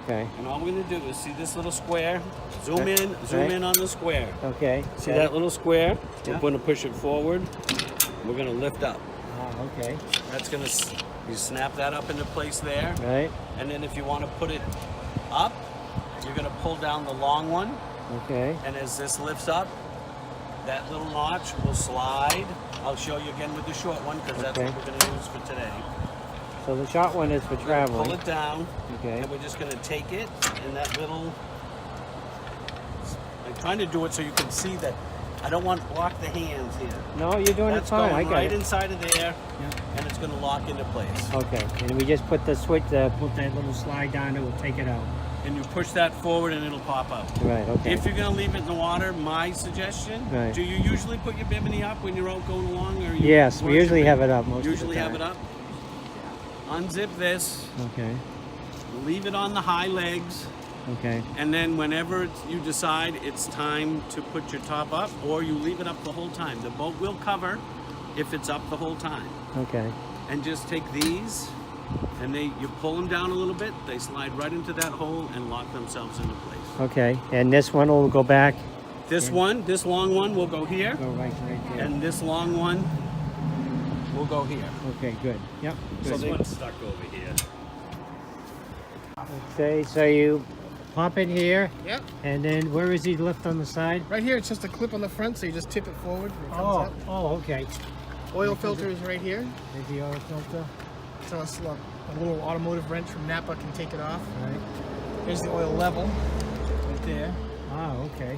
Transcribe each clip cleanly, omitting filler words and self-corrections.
Okay. And all we're going to do is see this little square. Zoom in on the square. Okay. See that little square? Yeah. We're going to push it forward. We're going to lift up. Oh, okay. That's going to, you snap that up into place there. Right. And then if you want to put it up, you're going to pull down the long one. Okay. And as this lifts up, that little notch will slide. I'll show you again with the short one because that's what we're going to use for today. So the short one is for traveling. Pull it down. Okay. And we're just going to take it in that little... I'm trying to do it so you can see that I don't want to lock the hands here. No, you're doing it fine. I got right it. inside of there, and it's going to lock into place. Okay. And we just put the switch, put that little slide down, and we'll take it out. And you push that forward and it'll pop out. Right, okay. If you're going to leave it in the water, my suggestion, do you usually put your bimini up when you're out going along? Or Yes, we usually have it up most of the time. Usually have it up. Unzip this. Okay. Leave it on the high legs. Okay. And then whenever you decide it's time to put your top up, or you leave it up the whole time. The boat will cover if it's up the whole time. Okay. And just take these, and you pull them down a little bit, they slide right into that hole and lock themselves into place. Okay. And this one will go back? This long one will go here. Go right there. And this long one will go here. Okay, good. Yep. So this one's stuck over here. Okay, so you pop it here. Yep. And then where is he lift on the side? Right here, it's just a clip on the front, so you just tip it forward. And it comes up. Oh, okay. Oil filter is right here. There's the oil filter. So it's a little automotive wrench from Napa can take it off. Right. There's the oil level right there. Ah, okay.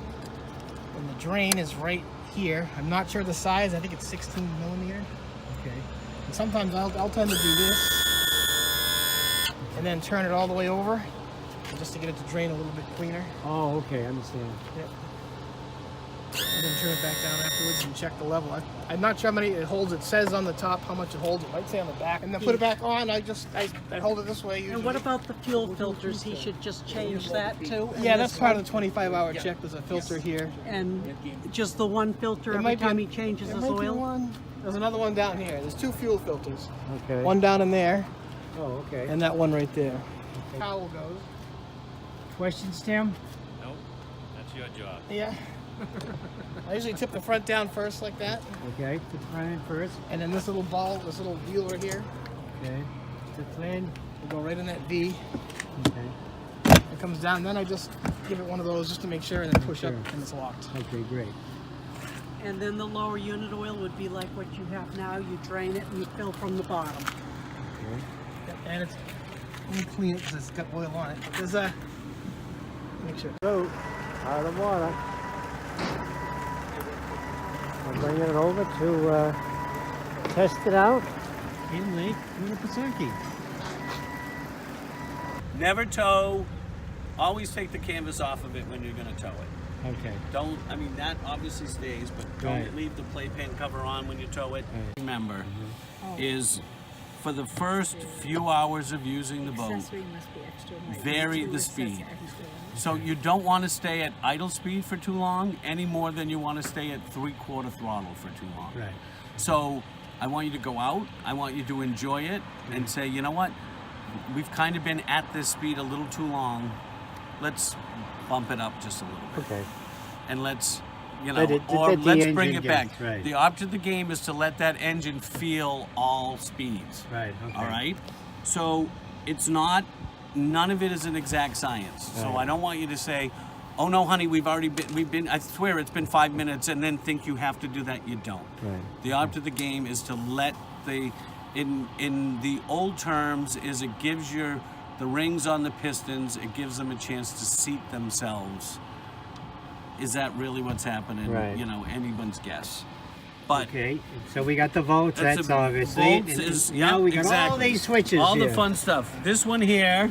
And the drain is right here. I'm not sure the size. I think it's 16 millimeter. Okay. And sometimes I'll tend to do this and then turn it all the way over just to get it to drain a little bit cleaner. Oh, okay, I understand. Yep. And then turn it back down afterwards and check the level. I'm not sure how many it holds. It says on the top how much it holds. It might say on the back. And then put it back on. I hold it this way usually. And what about the fuel filters? He should just change that too? Yeah, that's part of the 25-hour check. There's a filter here. And just the one filter every time he changes his oil? There's another one down here. There's two fuel filters. Okay. One down in there. Oh, okay. And that one right there. Okay. Towel goes. Questions, Tim? Nope, that's your job. Yeah. I usually tip the front down first like that. Okay, put the front in first. And then this little ball, this little wheel right here. Okay. The plan. Will go right in that V. Okay. It comes down. Then I just give it one of those just to make sure and then push up and it's locked. Okay, great. And then the lower unit oil would be like what you have now. You drain it and you fill from the bottom. Okay. Yep, and it's, let me clean it because it's got oil on it. There's a, make sure. So, out of the water. I'm bringing it over to test it out in Lake Winnipesaukee. Never tow. Always take the canvas off of it when you're going to tow it. Okay. Don't, I mean, that obviously stays, but don't leave the playpen cover on when you tow it. Right. Remember, is for the first few hours of using the boat, vary the speed. So you don't want to stay at idle speed for too long, any more than you want to stay at 3/4 throttle for too long. Right. So I want you to go out, I want you to enjoy it, and say, you know what, we've kind of been at this speed a little too long, let's bump it up just a little bit. Okay. And let's, you know, Let it- or let the let's bring engine it back. get- right. The object of the game is to let that engine feel all speeds. Right, okay. All right? So it's not, none of it is an exact science. So Right. I don't want you to say, oh no, honey, we've been, I swear it's been 5 minutes, and then think you have to do that. You don't. Right. The object of the game is to let in the old terms, is it gives the rings on the pistons, it gives them a chance to seat themselves. Is that really what's happening? Right. You know, anyone's guess. But Okay, so we got the volts, that's a- obviously. volts is, now we got all these switches all here. the fun stuff. This one here,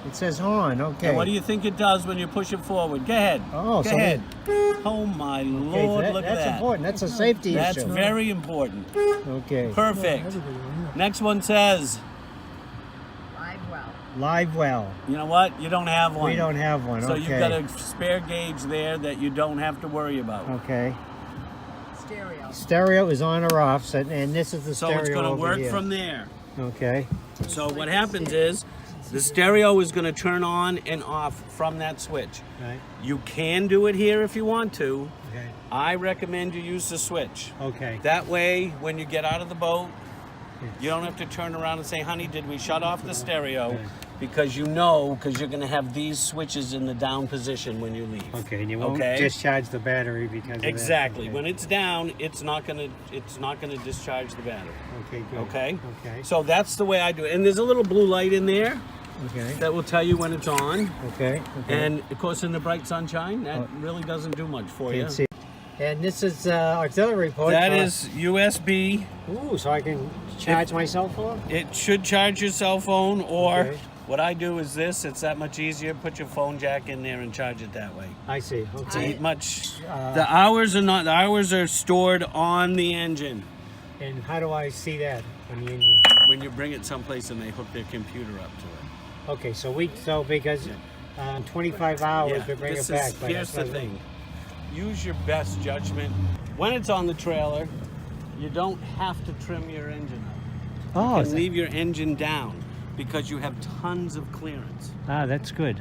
It says on, okay. and what do you think it does when you push it forward? Go ahead. Oh, Go so ahead. Oh my Okay, Lord, look at that's that. important. That's a safety That's issue. very important. Okay. Perfect. Next one says, Live well. you know what? You don't have one. We don't have one. So okay. you've got a spare gauge there that you don't have to worry about. Okay. Stereo. Stereo is on or off, so, and this is the So stereo it's going to over work here. from there. Okay. So what happens is, The stereo is going to turn on and off from that switch. Right. You can do it here if you want to. Okay. I recommend you use the switch. Okay. That way, when you get out of the boat, you don't have to turn around and say, honey, did we shut off the stereo? Okay. Because you know, because you're going to have these switches in the down position when you leave. Okay, and you won't discharge the battery because of Exactly. that. Okay. When it's down, it's not gonna discharge the battery. Okay, good. Okay. Okay. So that's the way I do it. And there's a little blue light in there Okay. that will tell you when it's on. Okay. And of course, in the bright sunshine, that really doesn't do much for you. Can't see. And this is auxiliary port. That is USB. Ooh, so I can charge my cell phone? It should charge your cell phone, or Okay. what I do is this. It's that much easier. Put your phone jack in there and charge it that way. I see. It's Okay. ain't much. The hours are not. The hours are stored on the engine. And how do I see that on the engine? When you bring it someplace and they hook their computer up to it. Okay, so because 25 hours we bring it back. but Here's that's the not- thing. Use your best judgment. When it's on the trailer, you don't have to trim your engine up. Oh, You can leave your engine down because you have tons of clearance. that's good.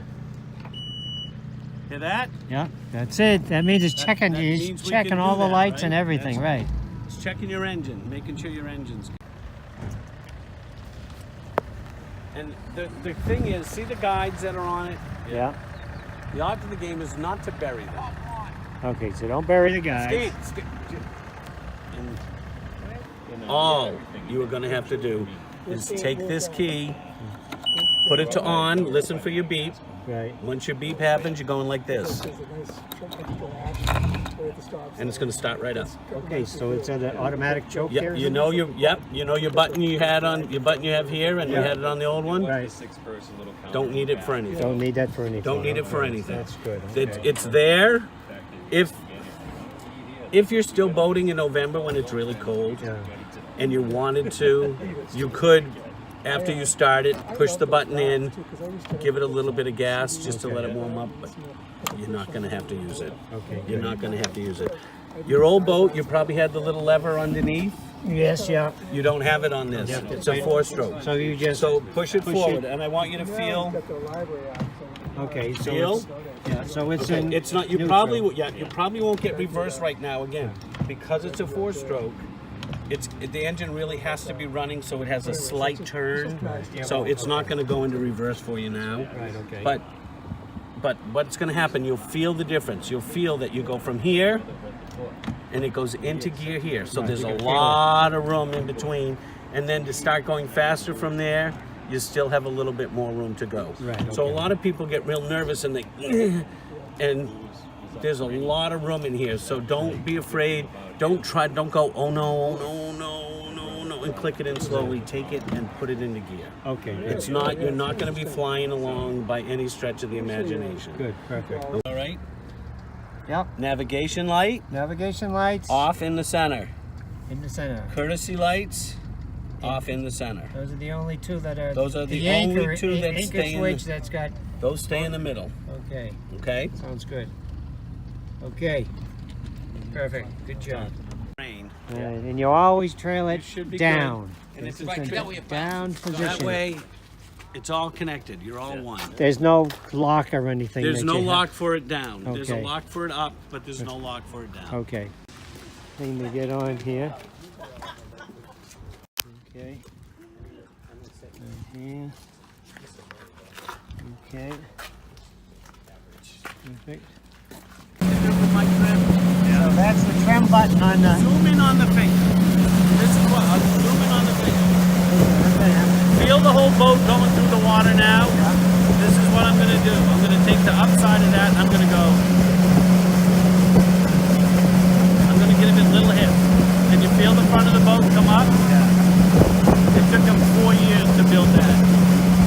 Hear that? Yeah, that's it. That means it's checking. that It's means we checking can all do the that, lights right? and everything, That's- right? It's checking your engine, making sure your engine's good. And the thing is, see the guides that are on it? Yeah. The art of the game is not to bury them. Okay, so don't bury the guys. And all you are going to have to do is take this key, put it to on, listen for your beep. Right. Once your beep happens, you're going like this. And it's going to start right up. Okay, so it's an automatic choke Yeah, here. you know your button you had on your button you have here, and you had it on the old one. Right. Don't need it for anything. Don't need that for anything. Don't need it for Okay, anything. That's good. It's, Okay. it's there. If you're still boating in November when it's really cold, Yeah. and you wanted to, you could, after you start it, push the button in, give it a little bit of gas just to let it warm up, but you're not going to have to use it. Okay. You're good. not going to have to use it. Your old boat, you probably had the little lever underneath. Yes. Yeah. You don't have it on this. It's a 4-stroke. So you just. So push it push forward, it. and I want you to feel. Okay. So Feel? it's. Yeah. So it's Okay, in. it's not. You neutral. probably won't get reverse right now again because it's a 4-stroke. The engine really has to be running, so it has a slight turn. So it's not going to go into reverse for you now. Right. Okay. But what's going to happen? You'll feel the difference. You'll feel that you go from here, and it goes into gear here. So Right, there's you a can feel it. lot of room in between, and then to start going faster from there, you still have a little bit more room to go. Right, So a okay. lot of people get real nervous and they, and there's a lot of room in here. So don't be afraid. Don't go, oh no, and click it in slowly. Take it and put it into gear. Okay. Good. It's not. You're not going to be flying along by any stretch of the imagination. Good. Perfect. All right. Yep. Navigation light Navigation lights off in the center. in the center. Courtesy lights off in the center. Those are the only two that are. Those are the only two that anchor stay in switch the- that's got. Those stay in the middle. Okay. Okay. Sounds good. Okay. Perfect. Good job. Rain. And you always trail it should be down. good. And This it's is right a that way down position. That way, it's all connected. You're all one. There's no lock or anything. There's that no you lock for it down. There's a Okay. lock for it up, but there's no lock for it down. Okay. Thing to get on here. Okay. Right here. Okay. Perfect. My trim. So that's the trim button on the. Zoom in on the finger. This is what I'll zoom in on the finger. Feel the whole boat going through the water now. This is what I'm going to do. I'm going to take the upside of that and I'm going to go. I'm going to give it a little hit. Can you feel the front of the boat come up? Yeah. It took them 4 years to build that.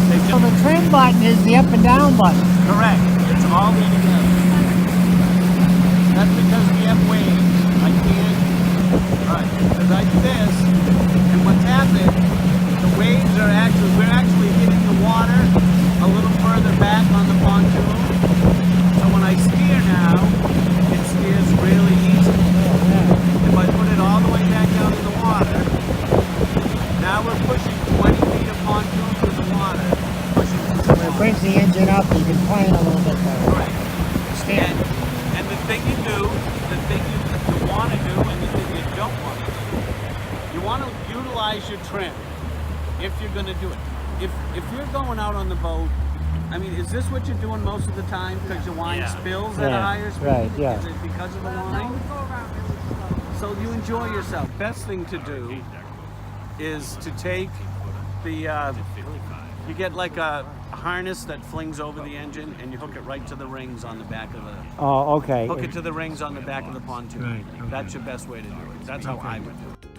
They So just, the trim button is the up and down button. correct. It's all in together. That's because we have waves. I can't. Right. Because I do this, and what's happened, the waves are we're actually hitting the water a little further back on the pontoon. So when I steer now, it steers really easy. If I put it all the way back down in the water, now we're pushing 20 feet of pontoon through the water, pushing brings the engine up, you can plane a little bit better. Right. And the thing you do, the thing you want to do, and the thing you don't want to do, you want to utilize your trim if you're going to do it. If you're going out on the boat, I mean, is this what you're doing most of the time because your wine spills at a higher speed? Right, yeah. Is it because of the No, wine? we go around really slow. So you enjoy yourself. Best thing to do is to take the, you get like a harness that flings over the engine and you hook it right to the rings on the back of the, Oh, okay. hook it to the rings on the back of the pontoon. Right, okay. That's your best way to do it. That's how I would do it.